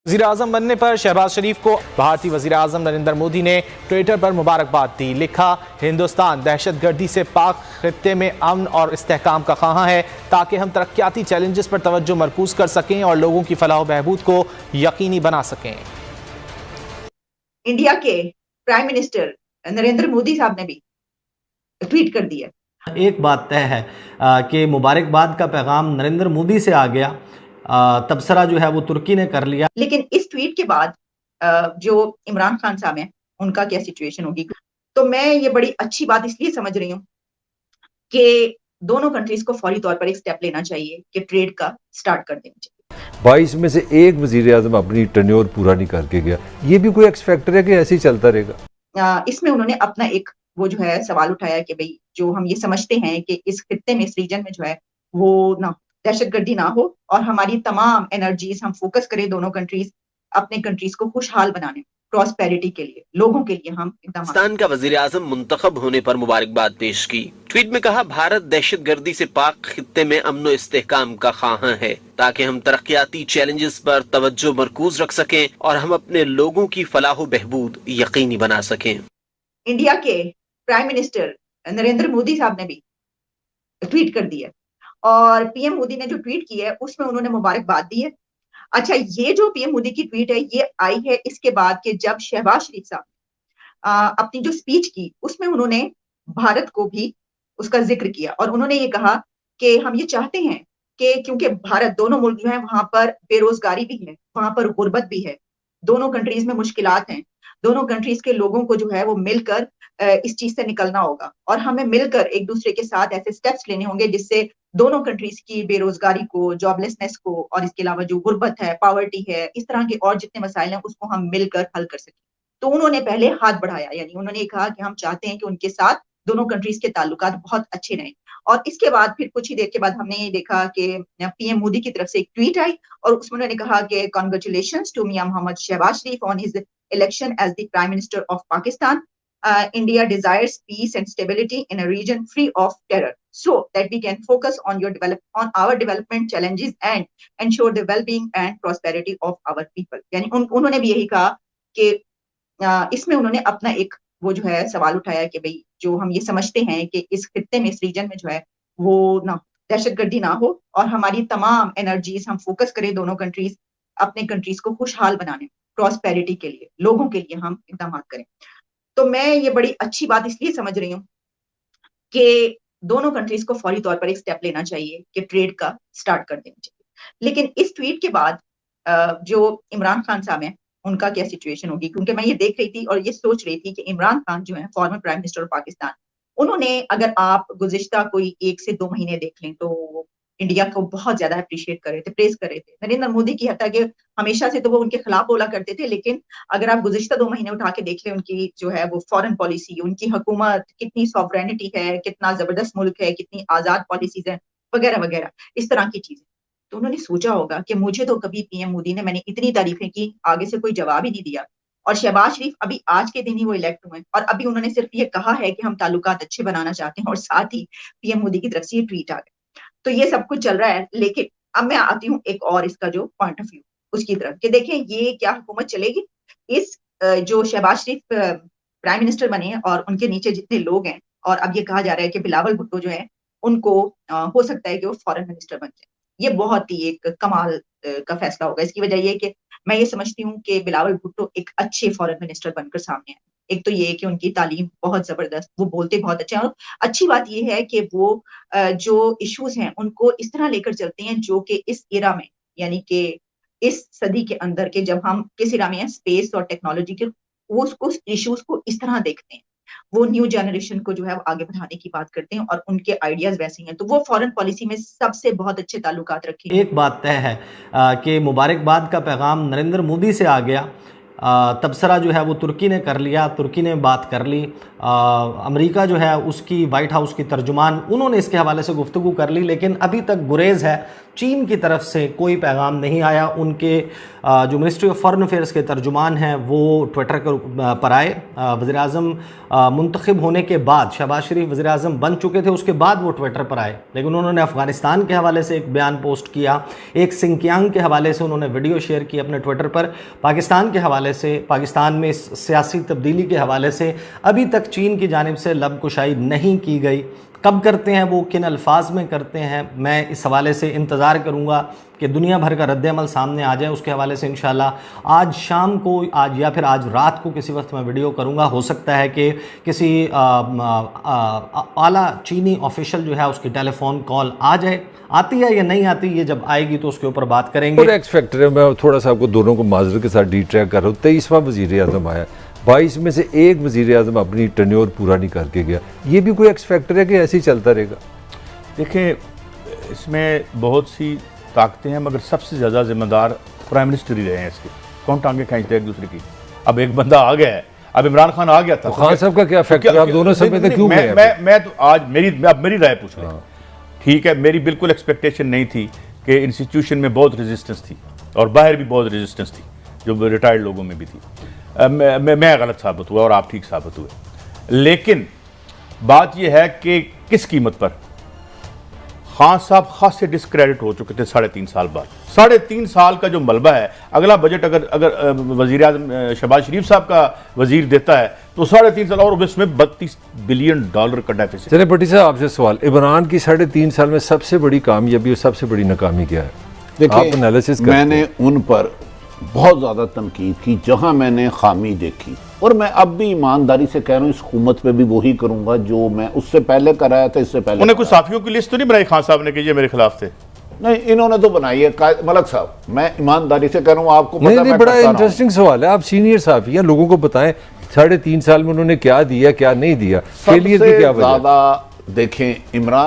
वज़ीर-ए-आज़म बनने पर शहबाज शरीफ को भारतीय वज़ीर-ए-आज़म नरेंद्र मोदी ने ट्विटर पर मुबारकबाद दी। लिखा, हिंदुस्तान दहशतगर्दी से पाक खित्ते में अमन और इस्तेहकाम का ख़्वाह है ताकि हम तरक्याती चैलेंजेस पर तवज्जो मरकूज कर सकें और लोगों की फलाह बहबूद को यकीनी बना सकें। इंडिया के प्राइम मिनिस्टर नरेंद्र मोदी साहब ने भी ट्वीट कर दिया। एक बात तय है कि मुबारकबाद का पैगाम नरेंद्र मोदी से आ गया, तबसरा जो है वो तुर्की ने कर लिया। लेकिन इस ट्वीट के बाद जो इमरान खान साहब हैं उनका क्या सिचुएशन होगी, तो मैं ये बड़ी अच्छी बात इसलिए समझ रही हूँ कि दोनों कंट्रीज को फौरी तौर पर एक स्टेप लेना चाहिए कि ट्रेड का स्टार्ट कर देना चाहिए। 22 में से एक वजीर आजम अपनी टर्न्योर पूरा नहीं करके गया, ये भी कोई एक्स फैक्टर है कि ऐसे ही चलता रहेगा? इसमें उन्होंने अपना एक वो जो है सवाल उठाया कि भाई जो हम ये समझते हैं कि इस खित्ते में, इस रीजन में जो है वो ना दहशतगर्दी ना हो और हमारी तमाम एनर्जीज हम फोकस करें दोनों कंट्रीज अपने कंट्रीज को खुशहाल बनाने, प्रॉस्पेरिटी के लिए, लोगों के लिए हम इकदाम। पाकिस्तान का वजीर आजम मुंतखब होने पर मुबारकबाद पेश की। ट्वीट में कहा, भारत दहशतगर्दी से पाक खित्ते में अमन व इस्तेहकाम का ख्वाह है ताकि हम तरक्याती चैलेंजेस पर तवज्जो मरकूज रख सकें और हम अपने लोगों की फलाह बहबूद यकीनी बना सकें। इंडिया के प्राइम मिनिस्टर नरेंद्र मोदी साहब ने भी ट्वीट कर दिया और पीएम मोदी ने जो ट्वीट की है उसमें उन्होंने मुबारकबाद दी है। अच्छा, ये जो पीएम मोदी की ट्वीट है ये आई है इसके बाद कि जब शहबाज शरीफ साहब अपनी जो स्पीच की उसमें उन्होंने भारत को भी उसका जिक्र किया और उन्होंने ये कहा कि हम ये चाहते हैं कि क्योंकि भारत, दोनों मुल्क जो है वहां पर बेरोजगारी भी है, वहां पर गुर्बत भी है, दोनों कंट्रीज में मुश्किलात हैं, दोनों कंट्रीज के लोगों को जो है वो मिलकर इस चीज से निकलना होगा और हमें मिलकर एक दूसरे के साथ ऐसे स्टेप्स लेने होंगे जिससे दोनों कंट्रीज की बेरोजगारी को, जॉबलेसनेस को और इसके अलावा जो गुर्बत है, पावर्टी है, इस तरह के और जितने मसाइल हैं उसको हम मिलकर हल कर सकें। तो उन्होंने पहले हाथ बढ़ाया, यानी उन्होंने कहा कि हम चाहते हैं कि उनके साथ दोनों कंट्रीज के ताल्लुकात बहुत अच्छे रहें। और इसके बाद फिर कुछ ही देर के बाद हमने ये देखा कि पीएम मोदी की तरफ से एक ट्वीट आई और उसमें उन्होंने कहा कि congratulations to Mian Muhammad Shahbaz Sharif on his election as the Prime Minister of Pakistan. India desires peace and stability in a region free of terror, so that we can focus on our development challenges and ensure the well-being and prosperity of our people. यानी उन्होंने भी यही कहा कि इसमें उन्होंने अपना एक वो जो है सवाल उठाया कि भाई जो हम ये समझते हैं कि इस खित्ते में, इस रीजन में जो है वो ना दहशतगर्दी ना हो और हमारी तमाम एनर्जीज हम फोकस करें दोनों कंट्रीज अपने कंट्रीज को खुशहाल बनाने, प्रॉस्पेरिटी के लिए, लोगों के लिए हम इकदाम करें। तो मैं ये बड़ी अच्छी बात इसलिए समझ रही हूँ कि दोनों कंट्रीज को फौरी तौर पर एक स्टेप लेना चाहिए कि ट्रेड का स्टार्ट कर देना चाहिए। लेकिन इस ट्वीट के बाद जो इमरान खान साहब हैं उनका क्या सिचुएशन होगी, क्योंकि मैं ये देख रही थी और ये सोच रही थी कि इमरान खान जो है former prime minister of Pakistan, उन्होंने, अगर आप गुज़िश्ता कोई 1 से 2 महीने देख लें तो इंडिया को बहुत ज्यादा अप्रिशिएट कर रहे थे, प्रेज कर रहे थे नरेंद्र मोदी की, हत्या के हमेशा से तो वो उनके खिलाफ बोला करते थे, लेकिन अगर आप गुज़िश्ता 2 महीने उठा के देख लें उनकी जो है वो फॉरेन पॉलिसी, उनकी हुकूमत कितनी सॉवरेनिटी है, कितना जबरदस्त मुल्क है, कितनी आजाद पॉलिसीज है वगैरह वगैरह, इस तरह की चीजें। तो उन्होंने सोचा होगा कि मुझे तो कभी पीएम मोदी ने, मैंने इतनी तारीफें की, आगे से कोई जवाब ही नहीं दिया और शहबाज शरीफ अभी आज के दिन ही वो इलेक्ट हुए और अभी उन्होंने सिर्फ ये कहा है कि हम ताल्लुकात अच्छे बनाना चाहते हैं और साथ ही पीएम मोदी की तरफ से ये ट्वीट आ गया। तो ये सब कुछ चल रहा है, लेकिन अब मैं आती हूँ एक और इसका जो पॉइंट ऑफ व्यू उसकी तरफ कि देखें ये क्या हुकूमत चलेगी। इस जो शहबाज शरीफ प्राइम मिनिस्टर बने और उनके नीचे जितने लोग हैं, और अब ये कहा जा रहा है कि बिलावल भुट्टो जो है उनको हो सकता है कि वो फॉरेन मिनिस्टर बन जाए। ये बहुत ही एक कमाल का फैसला होगा। इसकी वजह ये कि मैं ये समझती हूँ कि बिलावल भुट्टो एक अच्छे फॉरेन मिनिस्टर बनकर सामने आए। एक तो ये कि उनकी तालीम बहुत जबरदस्त, वो बोलते बहुत अच्छे हैं और अच्छी बात ये है कि वो जो इश्यूज हैं उनको इस तरह लेकर चलते हैं जो कि इस एरा में, यानी कि इस सदी के अंदर के जब हम किस एरा में हैं, स्पेस और टेक्नोलॉजी के, वो उसको इश्यूज को इस तरह देखते हैं, वो न्यू जनरेशन को जो है वो आगे बढ़ाने की बात करते हैं और उनके आइडियाज वैसे हैं, तो वो फॉरेन पॉलिसी में सबसे बहुत अच्छे ताल्लुकात रखेंगे। एक बात तय है कि मुबारकबाद का पैगाम नरेंद्र मोदी से आ गया, तबसरा जो है वो तुर्की ने कर लिया, तुर्की ने बात कर ली, अमेरिका जो है उसकी वाइट हाउस की तर्जुमान, उन्होंने इसके हवाले से गुफ्तगू कर ली, लेकिन अभी तक गुरेज है चीन की तरफ से कोई पैगाम नहीं आया। उनके जो मिनिस्ट्री ऑफ फॉरेन अफेयर्स के तर्जुमान हैं वो ट्विटर पर आए। वज़ीर-ए-आज़म मुंतखब होने के बाद, शहबाज शरीफ वज़ीर-ए-आज़म बन चुके थे, उसके बाद वो ट्विटर पर आए, लेकिन उन्होंने अफ़गानिस्तान के हवाले से एक बयान पोस्ट किया, एक सिंकियांग के हवाले से उन्होंने वीडियो शेयर की अपने ट्विटर पर, पाकिस्तान के हवाले से, पाकिस्तान में सियासी तब्दीली के हवाले से अभी तक चीन की जानिब से लबकुशाई नहीं की गई। कब करते हैं वो, किन अल्फाज में करते हैं, मैं इस हवाले से इंतज़ार करूँगा कि दुनिया भर का रद्द-ए-अमल सामने आ जाए। उसके हवाले से इंशाल्लाह आज शाम को, आज या फिर आज रात को किसी वक्त मैं वीडियो करूँगा। हो सकता है कि किसी आला चीनी ऑफिशियल जो है उसकी टेलीफोन कॉल आ जाए, आती है या नहीं आती, ये जब आएगी तो उसके ऊपर बात करेंगे। और एक्स फैक्टर है, मैं थोड़ा सा आपको दोनों को माजरत के साथ डी ट्रैक कर रहा हूँ। 23वां वज़ीर-ए-आज़म आया, 22 में से एक वज़ीर-ए-आज़म अपनी टेन्योर पूरा नहीं करके गया। ये भी कोई एक्स फैक्टर है कि ऐसे ही चलता रहेगा? देखें, इसमें बहुत सी ताकतें हैं, मगर सबसे ज़्यादा जिम्मेदार प्राइम मिनिस्टर ही रहे हैं इसके। कौन टांगे खींचते हैं एक दूसरे की? अब एक बंदा आ गया है, अब इमरान खान आ गया था, तो खान साहब का क्या फैक्टर, आप दोनों समय तक क्यों गए? मैं तो आज मेरी राय पूछ रहा हूँ, ठीक है। मेरी बिल्कुल एक्सपेक्टेशन नहीं थी कि इंस्टीट्यूशन में बहुत रेजिस्टेंस थी और बाहर भी बहुत रेजिस्टेंस थी, जो रिटायर्ड लोगों में भी थी। मैं गलत साबित हुआ और आप ठीक साबित हुए, लेकिन बात यह है कि किस कीमत पर। खान साहब खासे डिस्क्रेडिट हो चुके थे 3.5 साल बाद। 3.5 साल का जो मलबा है, अगला बजट अगर वज़ीर-ए-आज़म शहबाज शरीफ साहब का वजीर देता है तो 3.5 साल और उसमें $32 बिलियन का डेफिसिट। चलिए भट्टी साहब, आपसे सवाल, इमरान की 3.5 साल में सबसे बड़ी कामयाबी और सबसे बड़ी नाकामी क्या है? देखिए, एनालिसिस मैंने उन पर बहुत ज़्यादा तनकीद की जहां मैंने खामी देखी, और मैं अब भी ईमानदारी से कह रहा हूँ इस हुकूमत पे भी वही करूंगा जो मैं उससे पहले कराया था, इससे पहले। उन्हें कुछ साफियों की लिस्ट तो नहीं बनाई खान साहब ने कि ये मेरे खिलाफ थे? नहीं, इन्होंने तो बनाई है मलक साहब, मैं ईमानदारी से कह रहा हूँ, आपको पता नहीं, बड़ा इंटरेस्टिंग सवाल है। आप सीनियर साफी हैं, लोगों को बताएं 3.5 साल में उन्होंने क्या दिया, क्या नहीं दिया, फेलियर की क्या वजह? ज्यादा देखें, इमरान